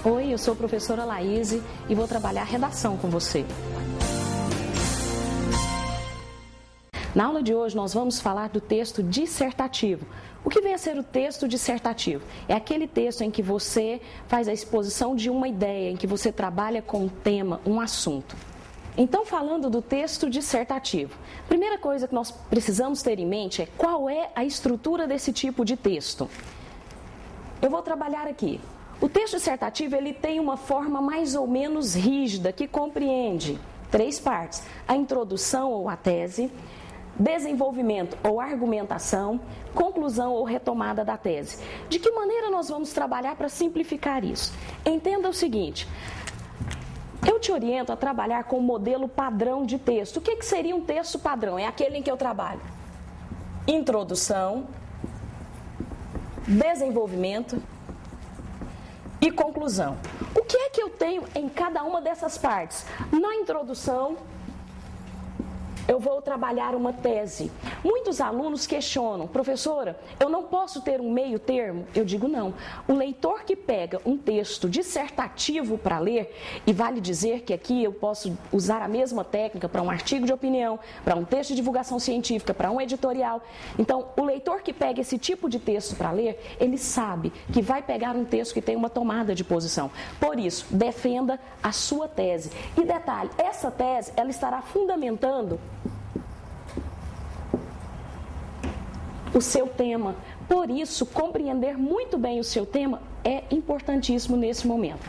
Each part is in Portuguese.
Oi, eu sou a professora Laíse e vou trabalhar redação com você. Na aula de hoje nós vamos falar do texto dissertativo. O que vem a ser o texto dissertativo? É aquele texto em que você faz a exposição de uma ideia, em que você trabalha com um tema, um assunto. Então, falando do texto dissertativo, a primeira coisa que nós precisamos ter em mente é qual é a estrutura desse tipo de texto. Eu vou trabalhar aqui. O texto dissertativo ele tem uma forma mais ou menos rígida que compreende 3 partes: a introdução ou a tese, desenvolvimento ou argumentação, conclusão ou retomada da tese. De que maneira nós vamos trabalhar para simplificar isso? Entenda o seguinte: eu te oriento a trabalhar com o modelo padrão de texto. O que seria um texto padrão? É aquele em que eu trabalho introdução, desenvolvimento e conclusão. O que é que eu tenho em cada uma dessas partes? Na introdução, eu vou trabalhar uma tese. Muitos alunos questionam: professora, eu não posso ter um meio termo? Eu digo não. O leitor que pega um texto dissertativo para ler, e vale dizer que aqui eu posso usar a mesma técnica para um artigo de opinião, para um texto de divulgação científica, para um editorial. Então, o leitor que pega esse tipo de texto para ler, ele sabe que vai pegar um texto que tem uma tomada de posição. Por isso, defenda a sua tese. E detalhe, essa tese, ela estará fundamentando o seu tema. Por isso, compreender muito bem o seu tema é importantíssimo nesse momento.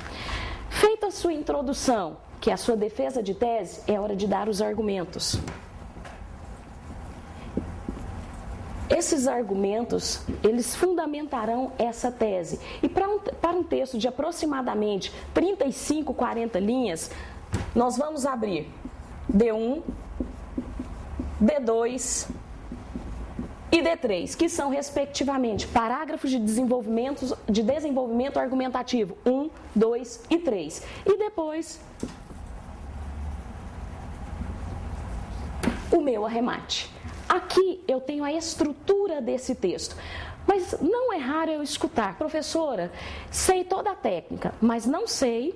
Feita a sua introdução, que é a sua defesa de tese, é hora de dar os argumentos. Esses argumentos, eles fundamentarão essa tese. E para um texto de aproximadamente 35, 40 linhas, nós vamos abrir D1, D2 e D3, que são, respectivamente, parágrafos de desenvolvimento argumentativo 1, 2 e 3. E depois, o meu arremate. Aqui eu tenho a estrutura desse texto. Mas não é raro eu escutar: professora, sei toda a técnica, mas não sei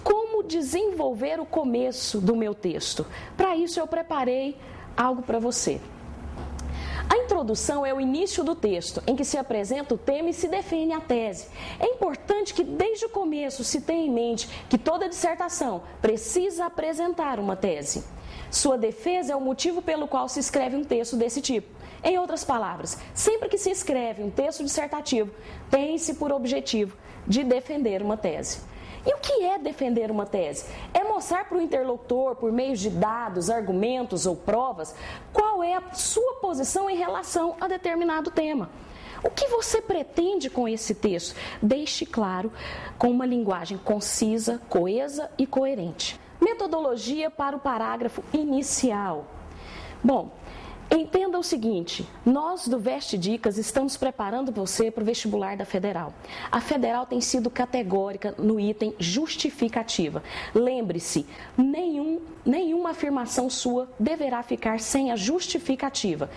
como desenvolver o começo do meu texto. Para isso eu preparei algo para você. A introdução é o início do texto, em que se apresenta o tema e se define a tese. É importante que desde o começo se tenha em mente que toda dissertação precisa apresentar uma tese. Sua defesa é o motivo pelo qual se escreve um texto desse tipo. Em outras palavras, sempre que se escreve um texto dissertativo, tem-se por objetivo de defender uma tese. E o que é defender uma tese? É mostrar para o interlocutor, por meio de dados, argumentos ou provas, qual é a sua posição em relação a determinado tema. O que você pretende com esse texto? Deixe claro, com uma linguagem concisa, coesa e coerente. Metodologia para o parágrafo inicial. Bom, entenda o seguinte: nós do Veste Dicas estamos preparando você para o vestibular da Federal. A Federal tem sido categórica no item justificativa. Lembre-se, nenhuma afirmação sua deverá ficar sem a justificativa.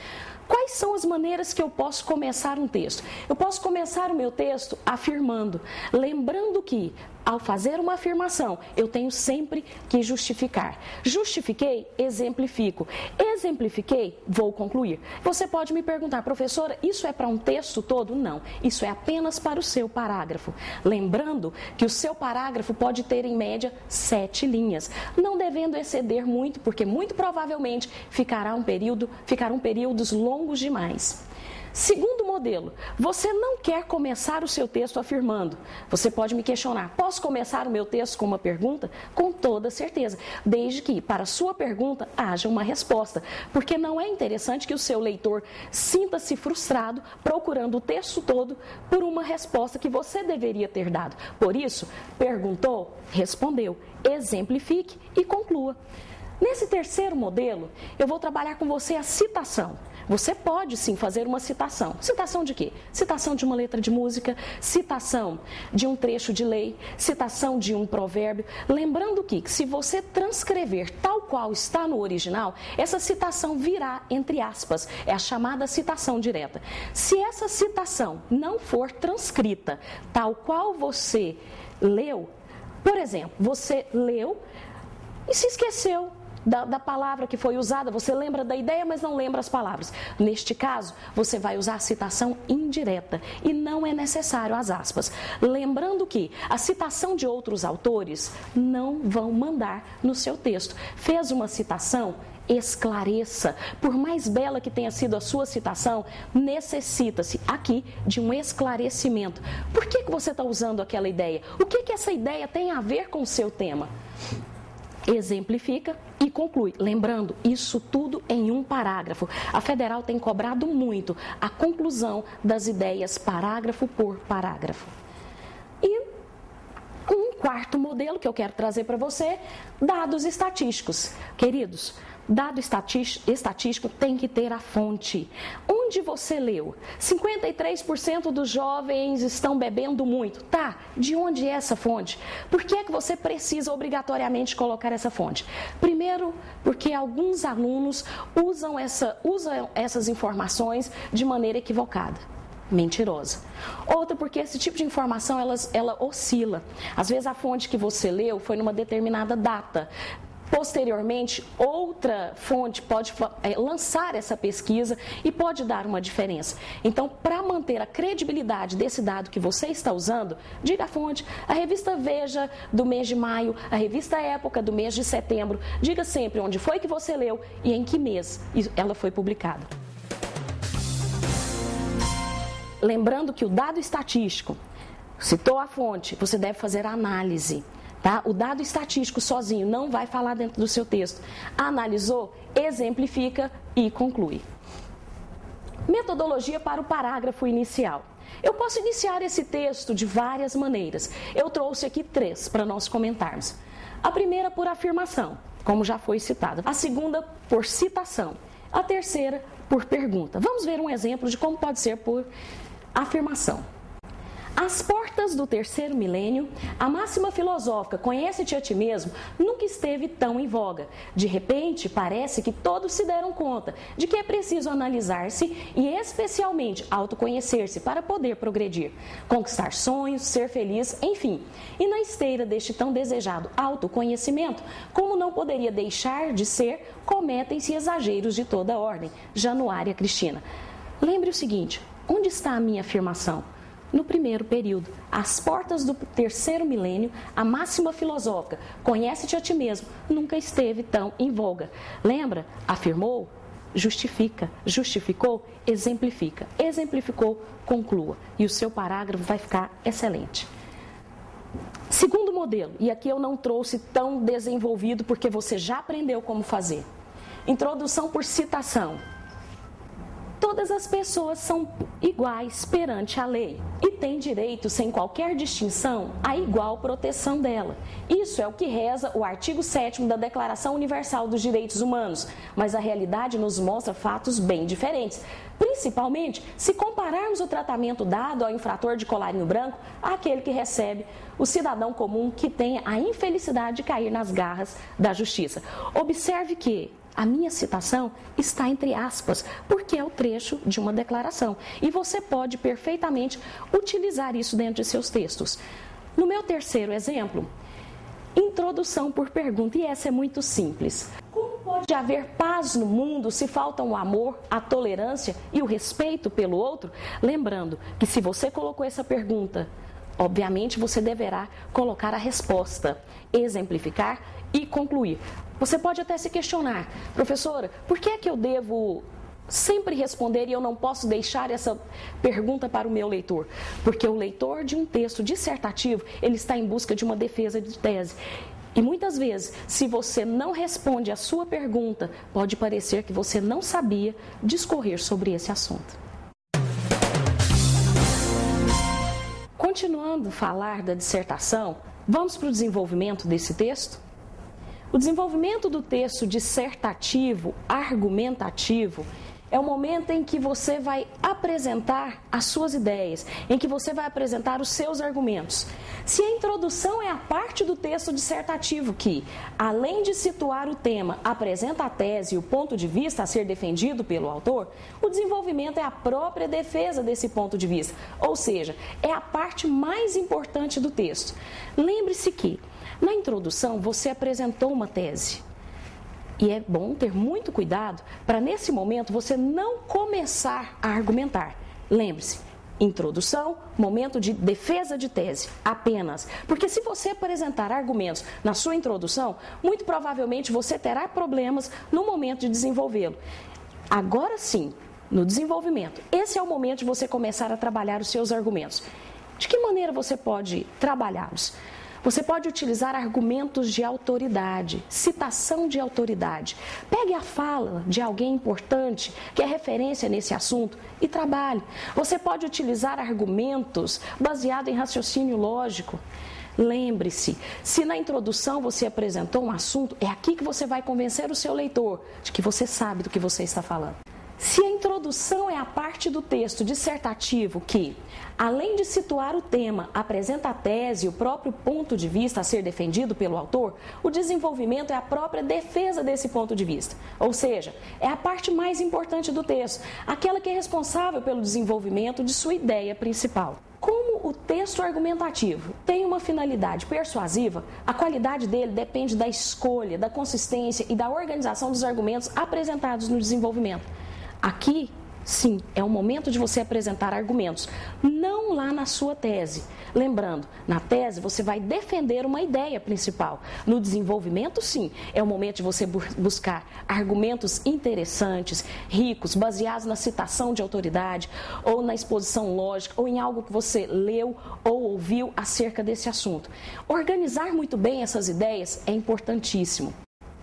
Quais são as maneiras que eu posso começar um texto? Eu posso começar o meu texto afirmando, lembrando que, ao fazer uma afirmação, eu tenho sempre que justificar. Justifiquei, exemplifico. Exemplifiquei, vou concluir. Você pode me perguntar: professora, isso é para um texto todo? Não, isso é apenas para o seu parágrafo. Lembrando que o seu parágrafo pode ter, em média, 7 linhas, não devendo exceder muito, porque muito provavelmente ficarão períodos longos demais. Segundo modelo, você não quer começar o seu texto afirmando. Você pode me questionar: posso começar o meu texto com uma pergunta? Com toda certeza, desde que para a sua pergunta haja uma resposta, porque não é interessante que o seu leitor sinta-se frustrado procurando o texto todo por uma resposta que você deveria ter dado. Por isso, perguntou, respondeu, exemplifique e conclua. Nesse terceiro modelo, eu vou trabalhar com você a citação. Você pode sim fazer uma citação. Citação de quê? Citação de uma letra de música, citação de um trecho de lei, citação de um provérbio. Lembrando que, se você transcrever tal qual está no original, essa citação virá entre aspas. É a chamada citação direta. Se essa citação não for transcrita tal qual você leu, por exemplo, você leu e se esqueceu da palavra que foi usada, você lembra da ideia, mas não lembra as palavras. Neste caso, você vai usar a citação indireta e não é necessário as aspas. Lembrando que a citação de outros autores não vão mandar no seu texto. Fez uma citação? Esclareça. Por mais bela que tenha sido a sua citação, necessita-se aqui de um esclarecimento. Por que você está usando aquela ideia? O que essa ideia tem a ver com o seu tema? Exemplifica e conclui. Lembrando, isso tudo em um parágrafo. A Federal tem cobrado muito a conclusão das ideias parágrafo por parágrafo. E um quarto modelo que eu quero trazer para você, dados estatísticos. Queridos, dado estatístico tem que ter a fonte. Onde você leu? 53% dos jovens estão bebendo muito. Tá, de onde é essa fonte? Por que é que você precisa obrigatoriamente colocar essa fonte? Primeiro, porque alguns alunos usam essas informações de maneira equivocada. Mentirosa. Outra, porque esse tipo de informação ela oscila. Às vezes a fonte que você leu foi numa determinada data. Posteriormente, outra fonte pode lançar essa pesquisa e pode dar uma diferença. Então, para manter a credibilidade desse dado que você está usando, diga a fonte. A revista Veja do mês de maio, a revista Época do mês de setembro. Diga sempre onde foi que você leu e em que mês ela foi publicada. Lembrando que o dado estatístico, citou a fonte, você deve fazer a análise. Tá? O dado estatístico sozinho não vai falar dentro do seu texto. Analisou, exemplifica e conclui. Metodologia para o parágrafo inicial. Eu posso iniciar esse texto de várias maneiras. Eu trouxe aqui 3 para nós comentarmos. A primeira por afirmação, como já foi citada. A segunda por citação. A terceira por pergunta. Vamos ver um exemplo de como pode ser por afirmação. Às portas do terceiro milênio, a máxima filosófica "conhece-te a ti mesmo" nunca esteve tão em voga. De repente, parece que todos se deram conta de que é preciso analisar-se e especialmente autoconhecer-se para poder progredir, conquistar sonhos, ser feliz, enfim. E na esteira deste tão desejado autoconhecimento, como não poderia deixar de ser, cometem-se exageros de toda ordem. Januária Cristina. Lembre o seguinte, onde está a minha afirmação? No primeiro período, às portas do terceiro milênio, a máxima filosófica "conhece-te a ti mesmo" nunca esteve tão em voga. Lembra? Afirmou, justifica, justificou, exemplifica, exemplificou, conclua. E o seu parágrafo vai ficar excelente. Segundo modelo, e aqui eu não trouxe tão desenvolvido porque você já aprendeu como fazer. Introdução por citação. Todas as pessoas são iguais perante a lei e têm direito, sem qualquer distinção, à igual proteção dela. Isso é o que reza o artigo 7º da Declaração Universal dos Direitos Humanos, mas a realidade nos mostra fatos bem diferentes, principalmente se compararmos o tratamento dado ao infrator de colarinho branco àquele que recebe o cidadão comum que tem a infelicidade de cair nas garras da justiça. Observe que a minha citação está entre aspas, porque é o trecho de uma declaração. E você pode perfeitamente utilizar isso dentro de seus textos. No meu terceiro exemplo, introdução por pergunta, e essa é muito simples. Como pode haver paz no mundo se faltam o amor, a tolerância e o respeito pelo outro? Lembrando que se você colocou essa pergunta, obviamente você deverá colocar a resposta, exemplificar e concluir. Você pode até se questionar, professora, por que é que eu devo sempre responder e eu não posso deixar essa pergunta para o meu leitor? Porque o leitor de um texto dissertativo, ele está em busca de uma defesa de tese. E muitas vezes, se você não responde a sua pergunta, pode parecer que você não sabia discorrer sobre esse assunto. Continuando a falar da dissertação, vamos para o desenvolvimento desse texto? O desenvolvimento do texto dissertativo, argumentativo, é o momento em que você vai apresentar as suas ideias, em que você vai apresentar os seus argumentos. Se a introdução é a parte do texto dissertativo que, além de situar o tema, apresenta a tese e o ponto de vista a ser defendido pelo autor, o desenvolvimento é a própria defesa desse ponto de vista, ou seja, é a parte mais importante do texto. Lembre-se que, na introdução, você apresentou uma tese. E é bom ter muito cuidado para, nesse momento, você não começar a argumentar. Lembre-se, introdução, momento de defesa de tese, apenas. Porque se você apresentar argumentos na sua introdução, muito provavelmente você terá problemas no momento de desenvolvê-lo. Agora sim, no desenvolvimento, esse é o momento de você começar a trabalhar os seus argumentos. De que maneira você pode trabalhá-los? Você pode utilizar argumentos de autoridade, citação de autoridade. Pegue a fala de alguém importante que é referência nesse assunto e trabalhe. Você pode utilizar argumentos baseados em raciocínio lógico. Lembre-se, se na introdução você apresentou um assunto, é aqui que você vai convencer o seu leitor de que você sabe do que você está falando. Se a introdução é a parte do texto dissertativo que, além de situar o tema, apresenta a tese e o próprio ponto de vista a ser defendido pelo autor, o desenvolvimento é a própria defesa desse ponto de vista. Ou seja, é a parte mais importante do texto, aquela que é responsável pelo desenvolvimento de sua ideia principal. Como o texto argumentativo tem uma finalidade persuasiva, a qualidade dele depende da escolha, da consistência e da organização dos argumentos apresentados no desenvolvimento. Aqui, sim, é o momento de você apresentar argumentos, não lá na sua tese. Lembrando, na tese você vai defender uma ideia principal. No desenvolvimento, sim, é o momento de você buscar argumentos interessantes, ricos, baseados na citação de autoridade, ou na exposição lógica, ou em algo que você leu ou ouviu acerca desse assunto. Organizar muito bem essas ideias é importantíssimo.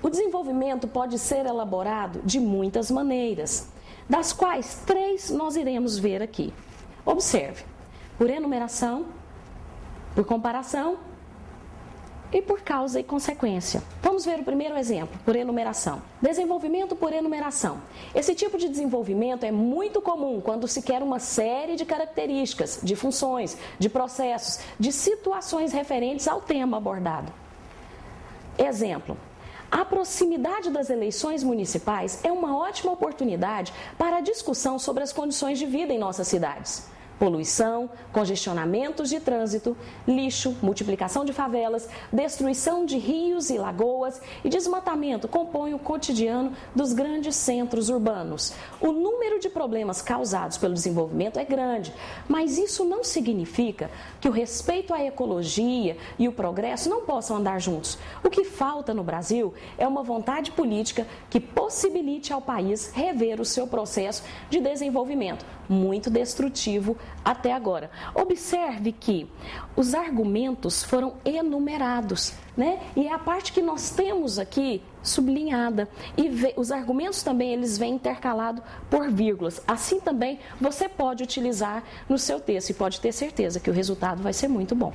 O desenvolvimento pode ser elaborado de muitas maneiras, das quais 3 nós iremos ver aqui. Observe, por enumeração, por comparação e por causa e consequência. Vamos ver o primeiro exemplo, por enumeração. Desenvolvimento por enumeração. Esse tipo de desenvolvimento é muito comum quando se quer uma série de características, de funções, de processos, de situações referentes ao tema abordado. Exemplo. A proximidade das eleições municipais é uma ótima oportunidade para a discussão sobre as condições de vida em nossas cidades. Poluição, congestionamentos de trânsito, lixo, multiplicação de favelas, destruição de rios e lagoas e desmatamento compõem o cotidiano dos grandes centros urbanos. O número de problemas causados pelo desenvolvimento é grande, mas isso não significa que o respeito à ecologia e o progresso não possam andar juntos. O que falta no Brasil é uma vontade política que possibilite ao país rever o seu processo de desenvolvimento, muito destrutivo até agora. Observe que os argumentos foram enumerados, né? E é a parte que nós temos aqui sublinhada. E os argumentos também eles vêm intercalados por vírgulas. Assim também você pode utilizar no seu texto e pode ter certeza que o resultado vai ser muito bom.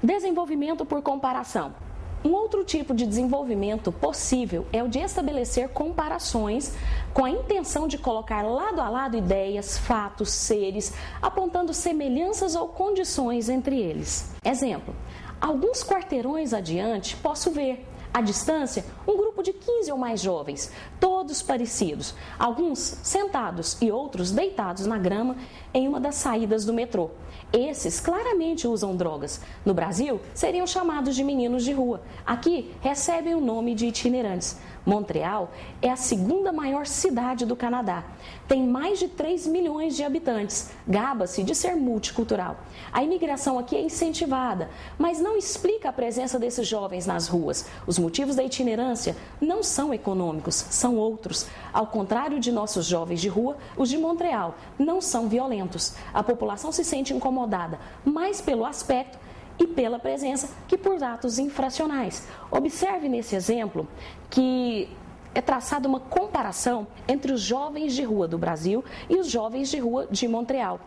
Desenvolvimento por comparação. Um outro tipo de desenvolvimento possível é o de estabelecer comparações com a intenção de colocar lado a lado ideias, fatos, seres, apontando semelhanças ou condições entre eles. Exemplo, alguns quarteirões adiante posso ver, à distância, um grupo de 15 ou mais jovens, todos parecidos, alguns sentados e outros deitados na grama em uma das saídas do metrô. Esses claramente usam drogas. No Brasil, seriam chamados de meninos de rua. Aqui, recebem o nome de itinerantes. Montreal é a segunda maior cidade do Canadá. Tem mais de 3 milhões de habitantes. Gaba-se de ser multicultural. A imigração aqui é incentivada, mas não explica a presença desses jovens nas ruas. Os motivos da itinerância não são econômicos, são outros. Ao contrário de nossos jovens de rua, os de Montreal não são violentos. A população se sente incomodada mais pelo aspecto e pela presença que por atos infracionais. Observe nesse exemplo que é traçada uma comparação entre os jovens de rua do Brasil e os jovens de rua de Montreal.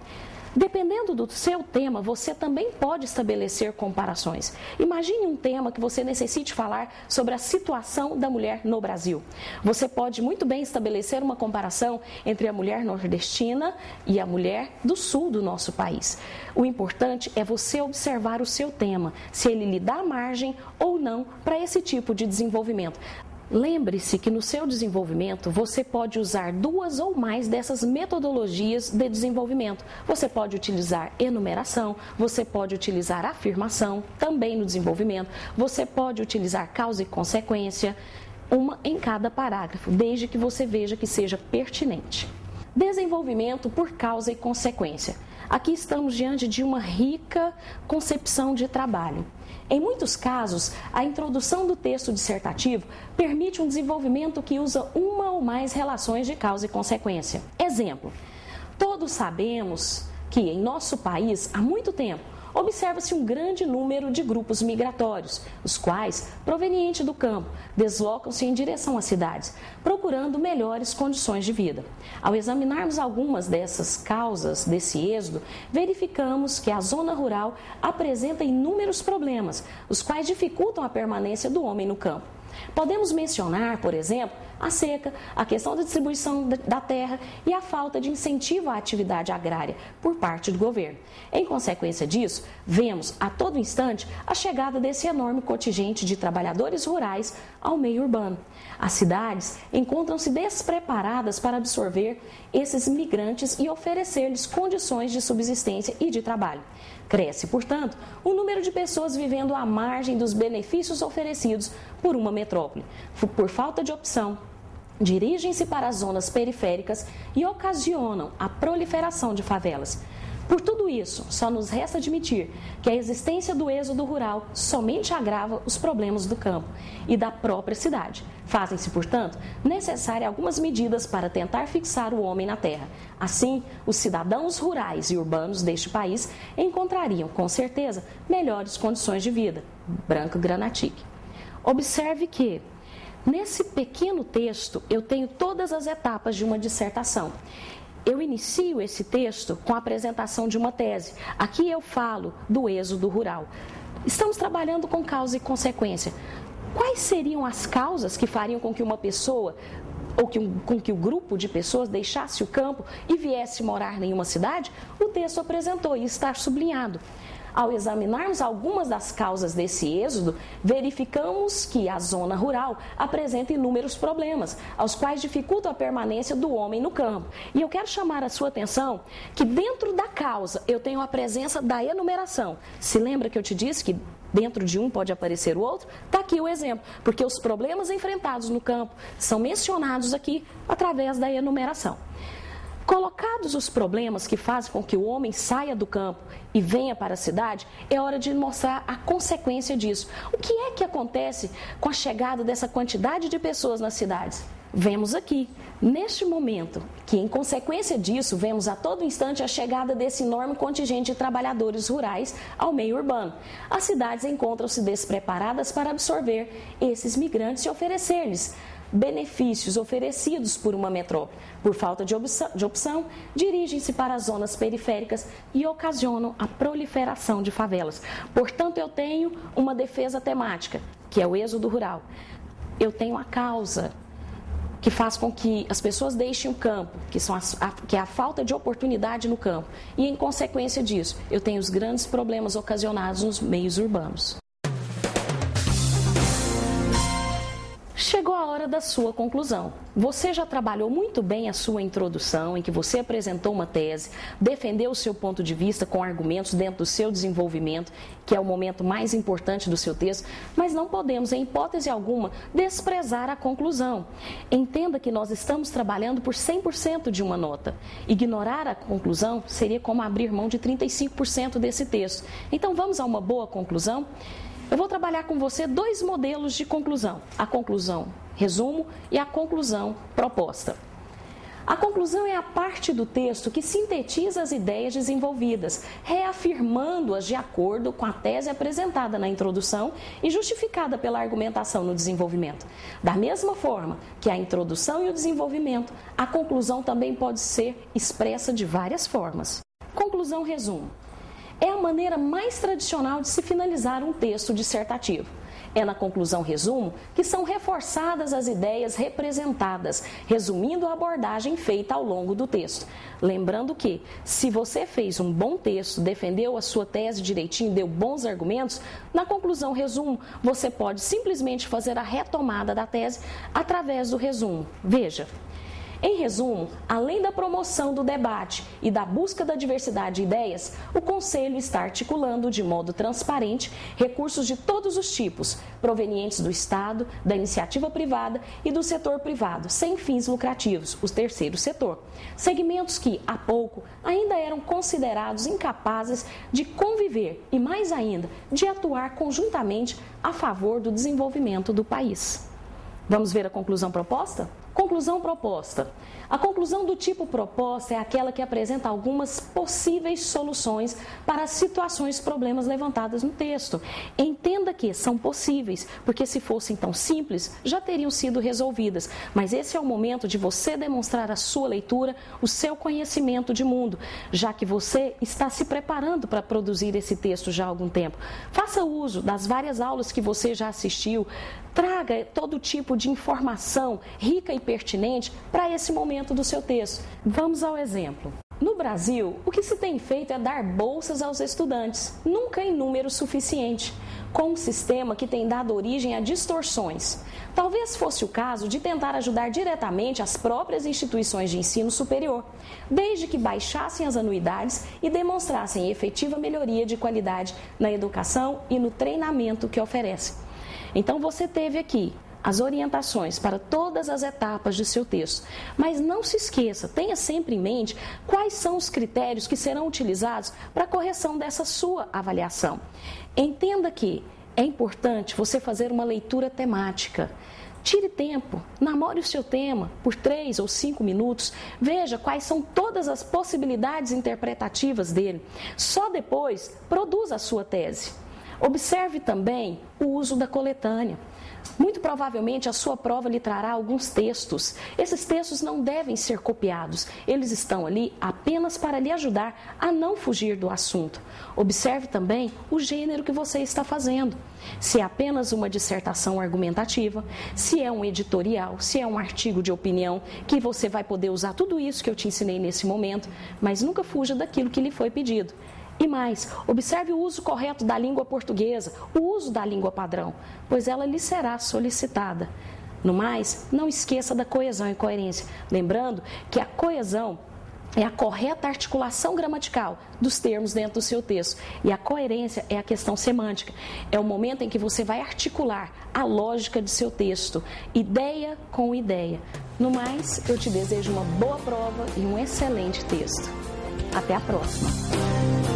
Dependendo do seu tema, você também pode estabelecer comparações. Imagine um tema que você necessite falar sobre a situação da mulher no Brasil. Você pode muito bem estabelecer uma comparação entre a mulher nordestina e a mulher do sul do nosso país. O importante é você observar o seu tema, se ele lhe dá margem ou não para esse tipo de desenvolvimento. Lembre-se que no seu desenvolvimento você pode usar 2 ou mais dessas metodologias de desenvolvimento. Você pode utilizar enumeração, você pode utilizar afirmação, também no desenvolvimento, você pode utilizar causa e consequência, uma em cada parágrafo, desde que você veja que seja pertinente. Desenvolvimento por causa e consequência. Aqui estamos diante de uma rica concepção de trabalho. Em muitos casos, a introdução do texto dissertativo permite um desenvolvimento que usa uma ou mais relações de causa e consequência. Exemplo: todos sabemos que em nosso país, há muito tempo, observa-se um grande número de grupos migratórios, os quais, provenientes do campo, deslocam-se em direção às cidades, procurando melhores condições de vida. Ao examinarmos algumas dessas causas desse êxodo, verificamos que a zona rural apresenta inúmeros problemas, os quais dificultam a permanência do homem no campo. Podemos mencionar, por exemplo, a seca, a questão da distribuição da terra e a falta de incentivo à atividade agrária por parte do governo. Em consequência disso, vemos a todo instante a chegada desse enorme contingente de trabalhadores rurais ao meio urbano. As cidades encontram-se despreparadas para absorver esses migrantes e oferecer-lhes condições de subsistência e de trabalho. Cresce, portanto, o número de pessoas vivendo à margem dos benefícios oferecidos por uma metrópole. Por falta de opção, dirigem-se para as zonas periféricas e ocasionam a proliferação de favelas. Por tudo isso, só nos resta admitir que a existência do êxodo rural somente agrava os problemas do campo e da própria cidade. Fazem-se, portanto, necessárias algumas medidas para tentar fixar o homem na terra. Assim, os cidadãos rurais e urbanos deste país encontrariam, com certeza, melhores condições de vida. Branco Granatic. Observe que, nesse pequeno texto, eu tenho todas as etapas de uma dissertação. Eu inicio esse texto com a apresentação de uma tese. Aqui eu falo do êxodo rural. Estamos trabalhando com causa e consequência. Quais seriam as causas que fariam com que uma pessoa, ou com que o grupo de pessoas deixasse o campo e viesse morar em uma cidade? O texto apresentou e está sublinhado. Ao examinarmos algumas das causas desse êxodo, verificamos que a zona rural apresenta inúmeros problemas, aos quais dificultam a permanência do homem no campo. E eu quero chamar a sua atenção que dentro da causa eu tenho a presença da enumeração. Se lembra que eu te disse que dentro de um pode aparecer o outro? Está aqui o exemplo, porque os problemas enfrentados no campo são mencionados aqui através da enumeração. Colocados os problemas que fazem com que o homem saia do campo e venha para a cidade, é hora de mostrar a consequência disso. O que é que acontece com a chegada dessa quantidade de pessoas nas cidades? Vemos aqui, neste momento, que em consequência disso, vemos a todo instante a chegada desse enorme contingente de trabalhadores rurais ao meio urbano. As cidades encontram-se despreparadas para absorver esses migrantes e oferecer-lhes benefícios oferecidos por uma metrópole. Por falta de opção, dirigem-se para as zonas periféricas e ocasionam a proliferação de favelas. Portanto, eu tenho uma defesa temática, que é o êxodo rural. Eu tenho a causa, que faz com que as pessoas deixem o campo, que é a falta de oportunidade no campo. E, em consequência disso, eu tenho os grandes problemas ocasionados nos meios urbanos. Chegou a hora da sua conclusão. Você já trabalhou muito bem a sua introdução, em que você apresentou uma tese, defendeu o seu ponto de vista com argumentos dentro do seu desenvolvimento, que é o momento mais importante do seu texto, mas não podemos, em hipótese alguma, desprezar a conclusão. Entenda que nós estamos trabalhando por 100% de uma nota. Ignorar a conclusão seria como abrir mão de 35% desse texto. Então, vamos a uma boa conclusão? Eu vou trabalhar com você 2 modelos de conclusão, a conclusão resumo e a conclusão proposta. A conclusão é a parte do texto que sintetiza as ideias desenvolvidas, reafirmando-as de acordo com a tese apresentada na introdução e justificada pela argumentação no desenvolvimento. Da mesma forma que a introdução e o desenvolvimento, a conclusão também pode ser expressa de várias formas. conclusão, resumo. É a maneira mais tradicional de se finalizar um texto dissertativo. É na conclusão, resumo, que são reforçadas as ideias representadas, resumindo a abordagem feita ao longo do texto. Lembrando que, se você fez um bom texto, defendeu a sua tese direitinho, deu bons argumentos, na conclusão, resumo, você pode simplesmente fazer a retomada da tese através do resumo. Veja. Em resumo, além da promoção do debate e da busca da diversidade de ideias, o Conselho está articulando de modo transparente recursos de todos os tipos, provenientes do Estado, da iniciativa privada e do setor privado, sem fins lucrativos, o terceiro setor. Segmentos que, há pouco, ainda eram considerados incapazes de conviver e, mais ainda, de atuar conjuntamente a favor do desenvolvimento do país. Vamos ver a conclusão proposta? Conclusão proposta. A conclusão do tipo proposta é aquela que apresenta algumas possíveis soluções para as situações e problemas levantados no texto. Entenda que são possíveis, porque se fossem tão simples, já teriam sido resolvidas. Mas esse é o momento de você demonstrar a sua leitura, o seu conhecimento de mundo, já que você está se preparando para produzir esse texto já há algum tempo. Faça uso das várias aulas que você já assistiu, traga todo tipo de informação rica e pertinente para esse momento do seu texto. Vamos ao exemplo. No Brasil, o que se tem feito é dar bolsas aos estudantes, nunca em número suficiente, com um sistema que tem dado origem a distorções. Talvez fosse o caso de tentar ajudar diretamente as próprias instituições de ensino superior, desde que baixassem as anuidades e demonstrassem efetiva melhoria de qualidade na educação e no treinamento que oferecem. Então você teve aqui as orientações para todas as etapas de seu texto. Mas não se esqueça, tenha sempre em mente quais são os critérios que serão utilizados para a correção dessa sua avaliação. Entenda que é importante você fazer uma leitura temática. Tire tempo, namore o seu tema por 3 ou 5 minutos, veja quais são todas as possibilidades interpretativas dele. Só depois, produza a sua tese. Observe também o uso da coletânea. Muito provavelmente a sua prova lhe trará alguns textos. Esses textos não devem ser copiados. Eles estão ali apenas para lhe ajudar a não fugir do assunto. Observe também o gênero que você está fazendo. Se é apenas uma dissertação argumentativa, se é um editorial, se é um artigo de opinião, que você vai poder usar tudo isso que eu te ensinei nesse momento, mas nunca fuja daquilo que lhe foi pedido. E mais, observe o uso correto da língua portuguesa, o uso da língua padrão, pois ela lhe será solicitada. No mais, não esqueça da coesão e coerência, lembrando que a coesão é a correta articulação gramatical dos termos dentro do seu texto e a coerência é a questão semântica. É o momento em que você vai articular a lógica de seu texto, ideia com ideia. No mais, eu te desejo uma boa prova e um excelente texto. Até a próxima!